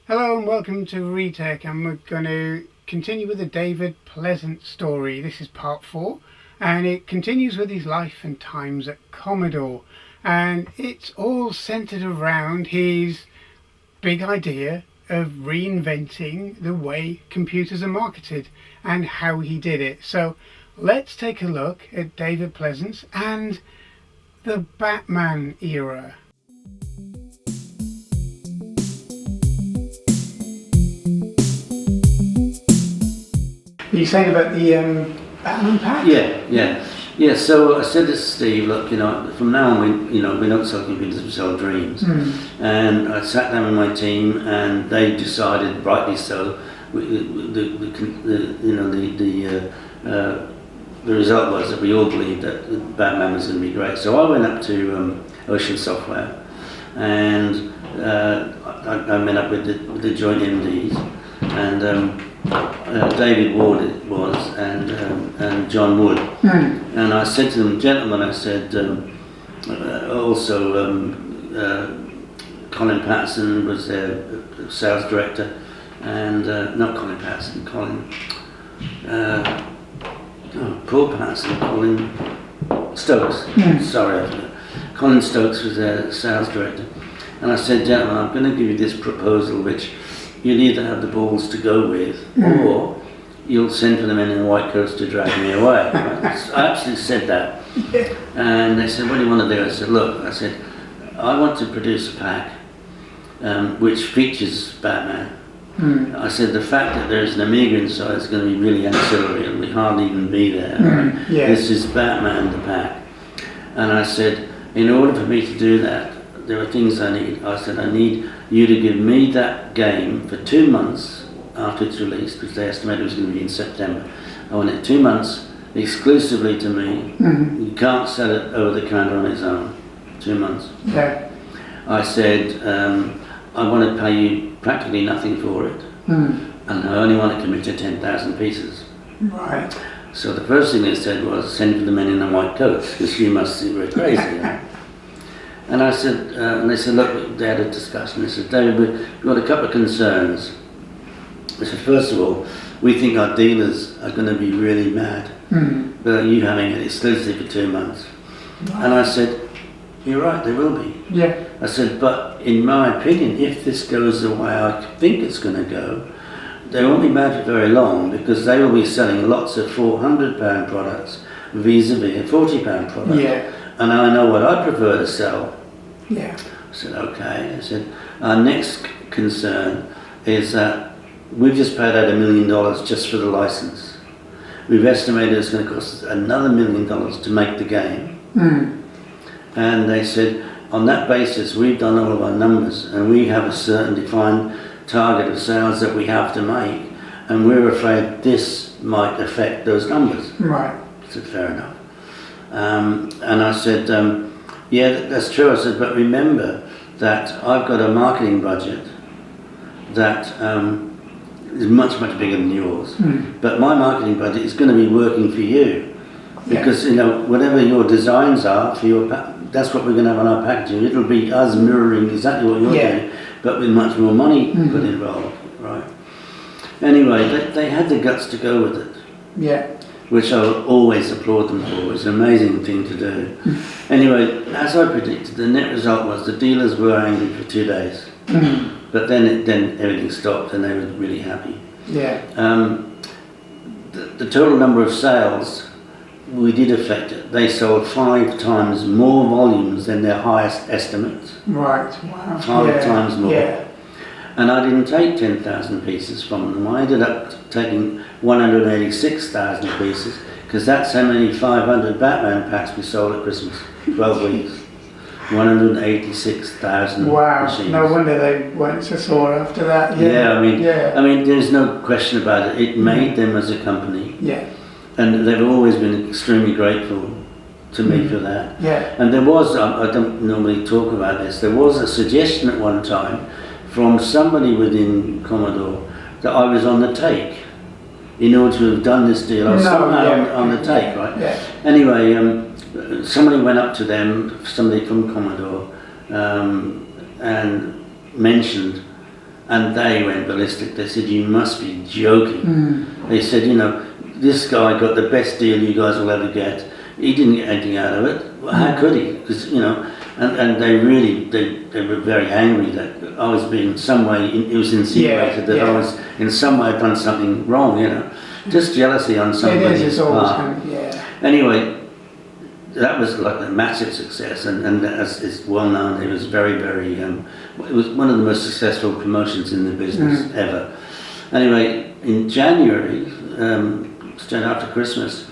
Hello and welcome to Retech, and we're going to continue with the David Pleasance story. This is part 4 and it continues with his life and times at Commodore, and it's all centered around his big idea of reinventing the way computers are marketed and how he did it. So let's take a look at David Pleasance and the Batman era. Are you saying about the Batman pack? Yeah. So I said to Steve, look, from now on, we don't sell computers, we sell dreams. And I sat down with my team, and they decided, rightly so, the result was that we all believed that Batman was going to be great. So I went up to Ocean Software, and I met up with the joint MDs, and David Ward it was, and John Wood. And I said to them, gentlemen, I said, also Colin Patterson was their sales director, and not Colin Patterson, Paul Patterson, Colin Stokes, sorry, I forgot. Colin Stokes was their sales director. And I said, gentlemen, I'm going to give you this proposal which you'll either have the balls to go with, or you'll send for the men in white coats to drag me away. I actually said that. And they said, what do you want to do? I said, look, I want to produce a pack which features Batman. I said, the fact that there's an Amiga inside is going to be really ancillary, and we hardly even be there. Right? This is Batman the pack. And I said, in order for me to do that, there are things I need. I said, I need you to give me that game for 2 months after it's released, because they estimated it was going to be in September. I want it 2 months exclusively to me. You can't sell it over the counter on its own. 2 months. I said, I want to pay you practically nothing for it, and I only want to commit to 10,000 pieces. Right. So the first thing they said was, send for the men in the white coats, because you must think we're crazy. And I said, and they said, look, they had a discussion. They said, David, we've got a couple of concerns. I said, first of all, we think our dealers are going to be really mad about you having it exclusively for 2 months. And I said, you're right, they will be. I said, but in my opinion, if this goes the way I think it's going to go, they won't be mad for very long, because they will be selling lots of £400 products vis-a-vis a £40 product. And I know what I prefer to sell. I said, okay. I said, our next concern is that we've just paid out $1 million just for the license. We've estimated it's going to cost us another $1 million to make the game. And they said, on that basis, we've done all of our numbers, and we have a certain defined target of sales that we have to make, and we're afraid this might affect those numbers. I said, fair enough. And I said, yeah, that's true. I said, but remember that I've got a marketing budget that is much, much bigger than yours. But my marketing budget is going to be working for you, because whatever your designs are for your that's what we're going to have on our packaging. It'll be us mirroring exactly what you're doing, but with much more money put involved, right? Anyway, they had the guts to go with it. Which I will always applaud them for. It's an amazing thing to do. Anyway, as I predicted, the net result was the dealers were angry for 2 days. But then everything stopped, and they were really happy. The total number of sales, we did affect it. They sold 5 times more volumes than their highest estimates. Wow. 5 times more. And I didn't take 10,000 pieces from them. I ended up taking 186,000 pieces, because that's how many 500 Batman packs we sold at Christmas. 12 weeks. 186,000 machines. No wonder they went so sore after that. I mean, there's no question about it. It made them as a company. And they've always been extremely grateful to me for that. And there was, I don't normally talk about this, there was a suggestion at one time from somebody within Commodore that I was on the take in order to have done this deal. I was somehow on the take, right? Anyway, somebody went up to them, somebody from Commodore, and mentioned And they went ballistic. They said, you must be joking. They said, this guy got the best deal you guys will ever get. He didn't get anything out of it. Well, how could he? Because, and they really, they were very angry that I was being in some way, it was insinuated that I was in some way done something wrong, Just jealousy on somebody's part. Anyway, that was like a massive success, and as is well known, it was very, very, it was one of the most successful promotions in the business ever. Anyway, in January, straight after Christmas,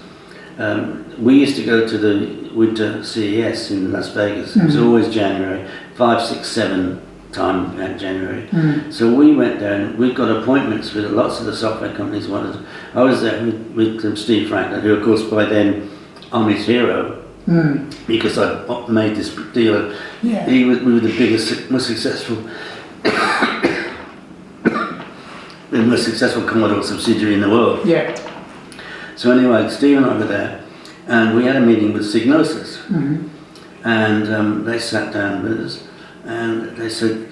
we used to go to the winter CES in Las Vegas. It was always January, 5, 6, 7 time at January. So we went there and we got appointments with lots of the software companies wanted. I was there with Steve Franklin, who of course by then I'm his hero. Because I made this deal. We were the biggest, most successful Commodore subsidiary in the world. So anyway, Steve and I were there, and we had a meeting with Signosis, and they sat down with us, and they said,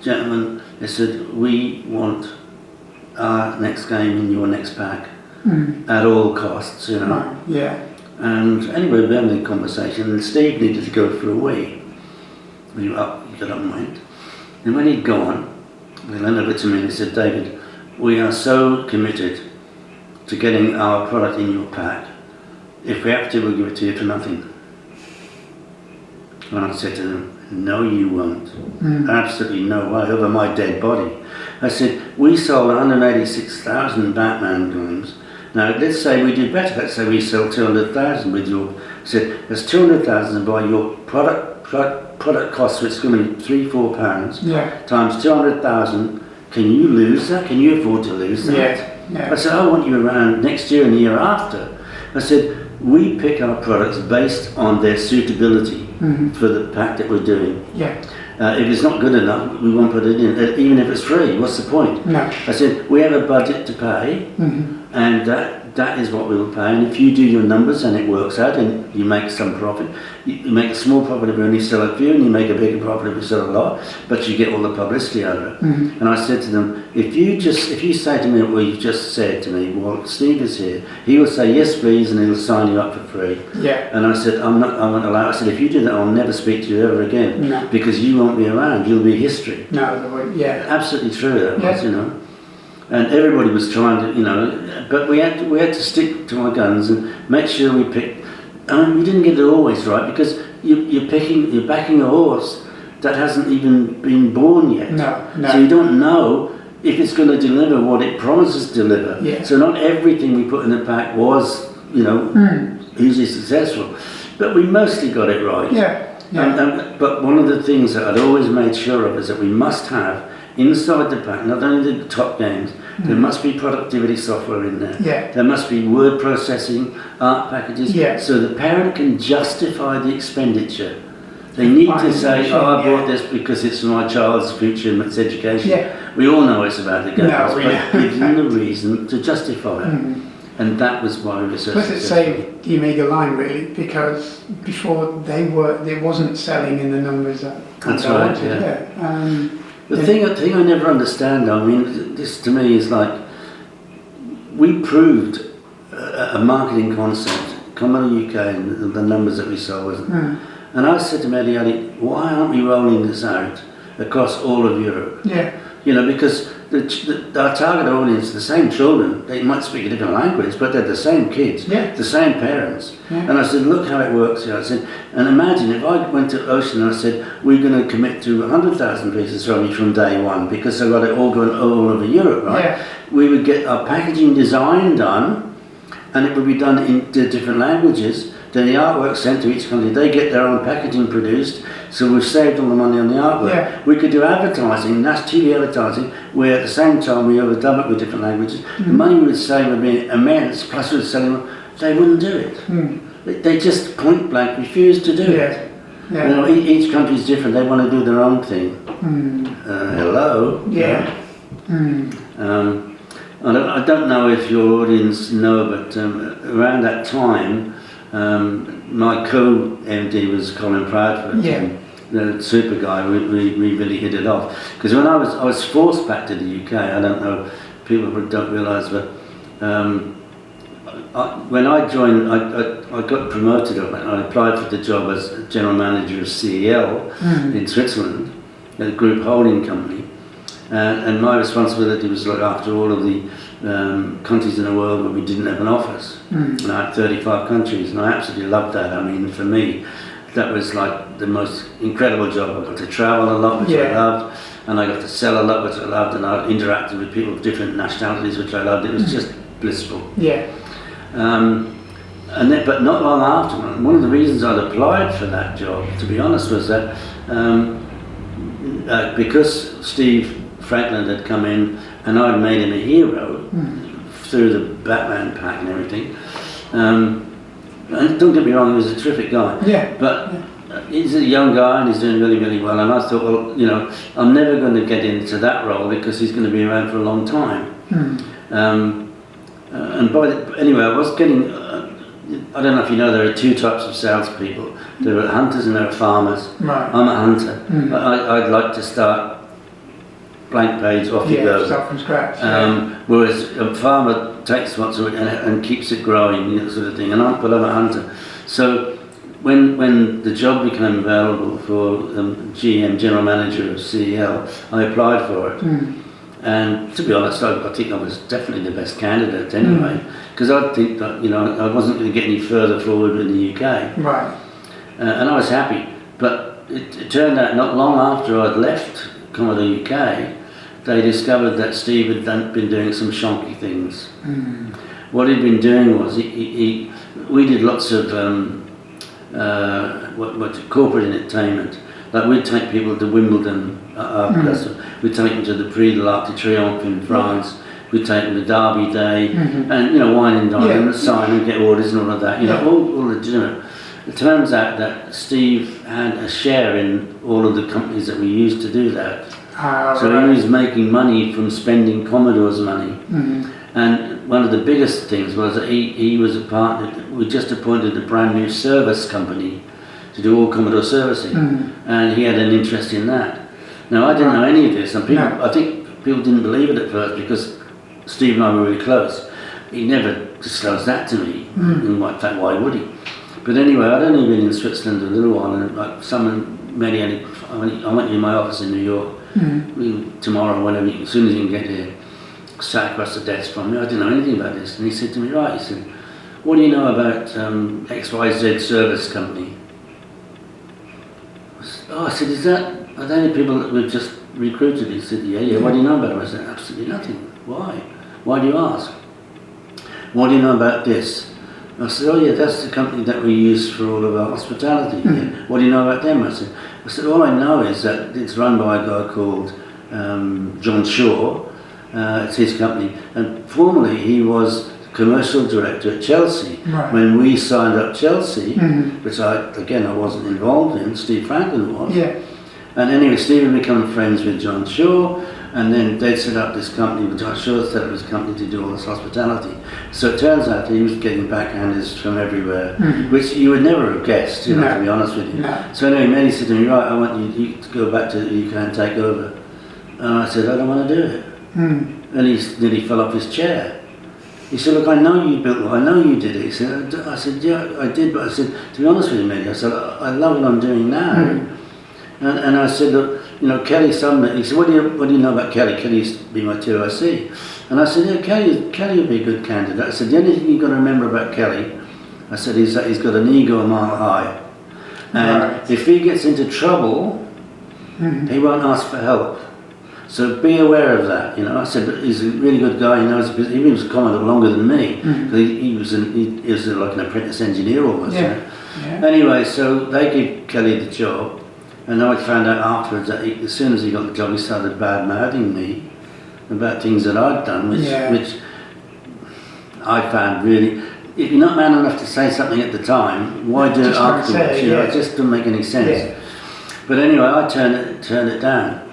gentlemen, they said, we want our next game in your next pack at all costs, And anyway, we were having a conversation, and Steve needed to go for a wee. He got up and went. And when he'd gone, he leaned over to me and he said, David, we are so committed to getting our product in your pack. If we have to, we'll give it to you for nothing. And I said to him, no, you won't. Absolutely no way, over my dead body. I said, we sold 186,000 Batman games. Now, let's say we do better. Let's say we sell 200,000 with your. I said, there's 200,000 by your product cost, which is going to be £3-4 times 200,000. Can you lose that? Can you afford to lose that? I said, I want you around next year and the year after. I said, we pick our products based on their suitability for the pack that we're doing. If it's not good enough, we won't put it in, even if it's free. What's the point? I said, we have a budget to pay, and that is what we will pay. And if you do your numbers and it works out and you make some profit, you make a small profit if you only sell a few, and you make a bigger profit if you sell a lot, but you get all the publicity out of it. And I said to them, if you say to me what you've just said to me, well, Steve is here, he will say yes please, and he'll sign you up for free. And I said, I won't allow. I said, if you do that, I'll never speak to you ever again, because you won't be around, you'll be history. Absolutely true that was, And everybody was trying to, but we had to stick to our guns and make sure we picked. I mean, we didn't get it always right, because you're backing a horse that hasn't even been born yet. So you don't know if it's going to deliver what it promises to deliver. So not everything we put in the pack was, hugely successful, but we mostly got it right. But one of the things that I'd always made sure of is that we must have inside the pack, not only the top games, there must be productivity software in there. There must be word processing, art packages, so the parent can justify the expenditure. They need to say, oh, I bought this because it's for my child's future and its education. We all know it's about the games, but give them the reason to justify it. And that was why we were so successful. Plus it saved the Amiga line, really, because before it wasn't selling in the numbers that That's right, The thing I never understand, though, I mean, this to me is like, we proved a marketing concept, Commodore UK, and the numbers that we sold. And I said to Eddie, why aren't we rolling this out across all of Europe? Because our target audience, the same children, they might speak a different language, but they're the same kids, the same parents. And I said, look how it works here. I said, and imagine if I went to Ocean and I said, we're going to commit to 100,000 pieces from you from day one, because I've got it all going all over Europe, right? We would get our packaging design done, and it would be done in the different languages. Then the artwork sent to each country, they get their own packaging produced, so we've saved all the money on the artwork. We could do advertising, that's TV advertising, where at the same time we overdub it with different languages. The money we would save would be immense, plus we'd sell them, they wouldn't do it. They just point blank refuse to do it. Each country is different, they want to do their own thing. Hello? I don't know if your audience know, but around that time, my co-MD was Colin Proudfoot. the super guy, we really hit it off. Because when I was forced back to the UK, I don't know, people don't realise, but when I joined, I got promoted. I applied for the job as general manager of CEL in Switzerland, a group holding company. And my responsibility was to look after all of the countries in the world where we didn't have an office. And I had 35 countries, and I absolutely loved that. I mean, for me, that was like the most incredible job. I got to travel a lot, which I loved, and I got to sell a lot, which I loved, and I interacted with people of different nationalities, which I loved. It was just blissful. Yeah. But not long after, one of the reasons I'd applied for that job, to be honest, was that because Steve Franklin had come in and I'd made him a hero through the Batman pack and everything. And don't get me wrong, he was a terrific guy. Yeah. But he's a young guy and he's doing really, really well. And I thought, well, you know, I'm never going to get into that role because he's going to be around for a long time. Anyway, I was getting. I don't know if you know, there are two types of salespeople. There are hunters and there are farmers. Right. I'm a hunter. I'd like to start blank page, off you go. Start from scratch. Whereas a farmer takes what's and keeps it growing, that sort of thing. But I'm a hunter. So when the job became available for GM, General Manager of CEL, I applied for it. And to be honest, I think I was definitely the best candidate anyway, because I think that, you know, I wasn't going to get any further forward in the UK. Right. And I was happy. But it turned out not long after I'd left Commodore UK, they discovered that Steve had been doing some shonky things. What he'd been doing was we did lots of corporate entertainment. Like we'd take people to Wimbledon, we'd take them to the Prix de l'Arc de Triomphe in France, we'd take them to Derby Day, and, you know, wine and dine and sign and get orders and all of that, you know, all legitimate. It turns out that Steve had a share in all of the companies that we used to do that. So he was making money from spending Commodore's money. And one of the biggest things was that he was a partner. We just appointed a brand new service company to do all Commodore servicing, and he had an interest in that. Now I didn't know any of this, and I think people didn't believe it at first because Steve and I were really close. He never disclosed that to me. In fact, why would he? But anyway, I'd only been in Switzerland a little while, and like someone made I went in my office in New York. Tomorrow, whenever, as soon as you can get here, sat across the desk from me. I didn't know anything about this, and he said to me, right, he said, what do you know about XYZ service company? I said, are they the people that we've just recruited? He said, yeah, what do you know about them? I said, absolutely nothing. Why? Why do you ask? What do you know about this? I said, oh yeah, that's the company that we use for all of our hospitality. Yeah. What do you know about them? I said, all I know is that it's run by a guy called John Shaw. It's his company. And formerly he was commercial director at Chelsea. Right. When we signed up Chelsea, which I wasn't involved in, Steve Franklin was. Yeah. And anyway, Steve had become friends with John Shaw, and then they'd set up this company, but John Shaw set up his company to do all this hospitality. So it turns out he was getting backhanders from everywhere, which you would never have guessed, to be honest with you. No. So anyway, Manny said to me, right, I want you to go back to the UK and take over. And I said, I don't want to do it. And he nearly fell off his chair. He said, look, I know you built it, I know you did it. He said, I said, yeah, I did, but I said, to be honest with you, Manny, I said, I love what I'm doing now. And I said, look, you know, Kelly Sumner. He said, what do you know about Kelly? Kelly used to be my 2IC. And I said, yeah, Kelly would be a good candidate. I said, the only thing you've got to remember about Kelly, I said, is that he's got an ego a mile high. And if he gets into trouble, he won't ask for help. So be aware of that, you know. I said, but he's a really good guy. He knows, because he was a Commodore longer than me. He was like an apprentice engineer almost. Yeah. Anyway, so they gave Kelly the job. And I found out afterwards that as soon as he got the job, he started bad-mouthing me about things that I'd done, which I found really, if you're not man enough to say something at the time, why do it afterwards? It just doesn't make any sense. Yeah. But anyway, I turned it down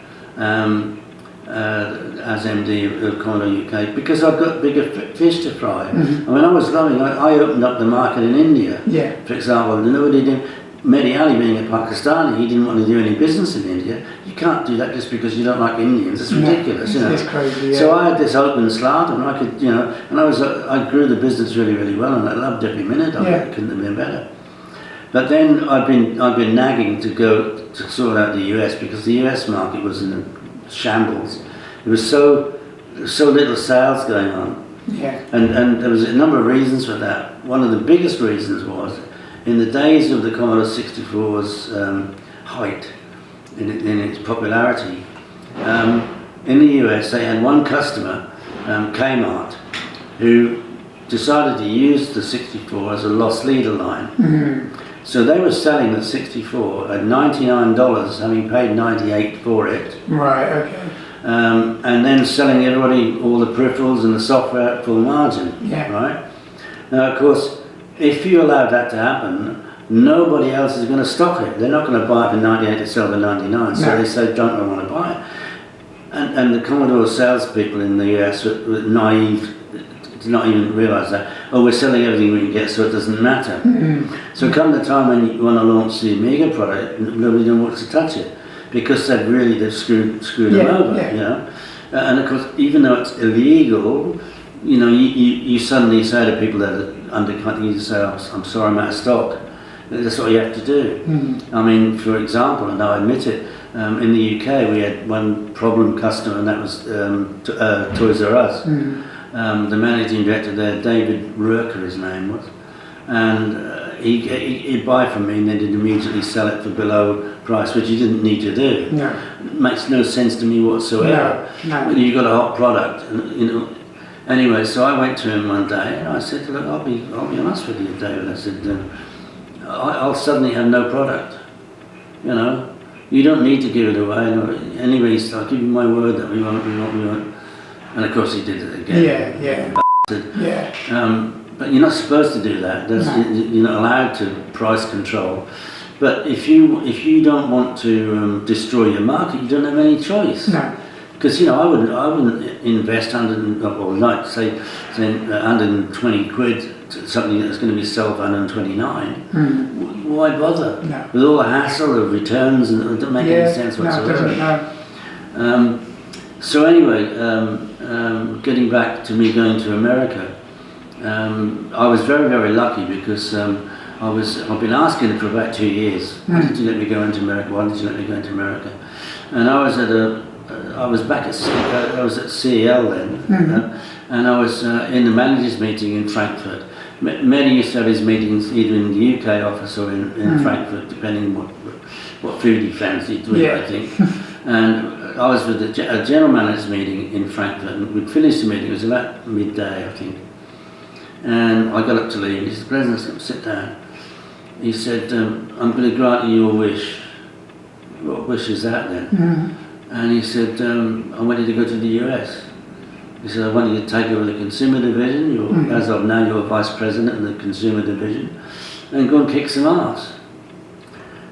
as MD of Commodore UK because I've got bigger fish to fry. I mean, I was loving. I opened up the market in India, for example. Nobody did. Mehdi Ali being a Pakistani, he didn't want to do any business in India. You can't do that just because you don't like Indians. It's ridiculous, you know. It's crazy, yeah. So I had this open slant, and I could, you know, and I grew the business really, really well, and I loved every minute of it. It couldn't have been better. But then I've been nagging to go to sort out the US, because the US market was in a shambles. There was so little sales going on. Yeah. And there was a number of reasons for that. One of the biggest reasons was, in the days of the Commodore 64's height, in its popularity, in the US they had one customer, Kmart, who decided to use the 64 as a loss leader line. Mm-hmm. So they were selling the 64 at $99, having paid $98 for it. Right, okay. And then selling everybody all the peripherals and the software at full margin. Yeah. Right? Now, of course, if you allow that to happen, nobody else is going to stock it. They're not going to buy it for 98 to sell for 99. So they say, don't want to buy it. And the Commodore salespeople in the US were naive to not even realise that. Oh, we're selling everything we can get, so it doesn't matter. Mm-hmm. So come the time when you want to launch the Amiga product, nobody wants to touch it, because they've screwed them over, you know. And of course, even though it's illegal, you know, you suddenly say to people that are undercutting you, say, oh, I'm sorry, I'm out of stock. That's what you have to do. Mm-hmm. I mean, for example, and I admit it, in the UK we had one problem customer, and that was Toys R Us. Mm-hmm. The managing director there, David Ruerker, his name was, and he'd buy from me and then he'd immediately sell it for below price, which he didn't need to do. No. It makes no sense to me whatsoever. No. You've got a hot product, and, you know. Anyway, so I went to him one day and I said, look, I'll be honest with you, David. I said, I'll suddenly have no product. You know, you don't need to give it away. Anyway, I'll give you my word that we won't. And of course he did it again. Yeah. But you're not supposed to do that. You're not allowed to price control. But if you don't want to destroy your market, you don't have any choice. No. Because, you know, I wouldn't invest 120 quid to something that's going to be sold for 129. Mm. Why bother? No. With all the hassle of returns, and it doesn't make any sense whatsoever. No. So anyway, getting back to me going to America, I was very, very lucky, because I've been asking for about 2 years. Why did you let me go into America? Why did you let me go into America? And I was at CEL then, mm-hmm. And I was in the managers' meeting in Frankfurt. Many used to have his meetings either in the UK office or in mm-hmm. Frankfurt, depending what food he fancied, I think. And I was with a general managers' meeting in Frankfurt, and we'd finished the meeting. It was about midday, I think. And I got up to leave. He said, Pleasance, sit down. He said, I'm going to grant you your wish. What wish is that then? Mm-hmm. And he said, I want you to go to the US. He said, I want you to take over the consumer division. Mm-hmm. As of now, you're vice president of the consumer division, and go and kick some ass.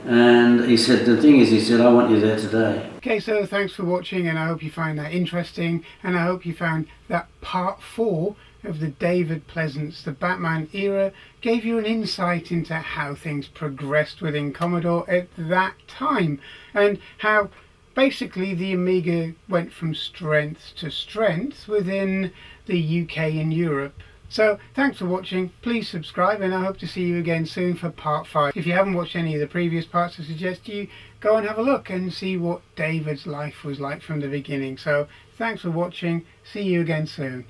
And he said, the thing is, he said, I want you there today. Okay, so thanks for watching, and I hope you find that interesting, and I hope you found that part 4 of the David Pleasance, the Batman era, gave you an insight into how things progressed within Commodore at that time, and how basically the Amiga went from strength to strength within the UK and Europe. So thanks for watching, please subscribe, and I hope to see you again soon for part 5. If you haven't watched any of the previous parts, I suggest you go and have a look and see what David's life was like from the beginning. So thanks for watching, see you again soon.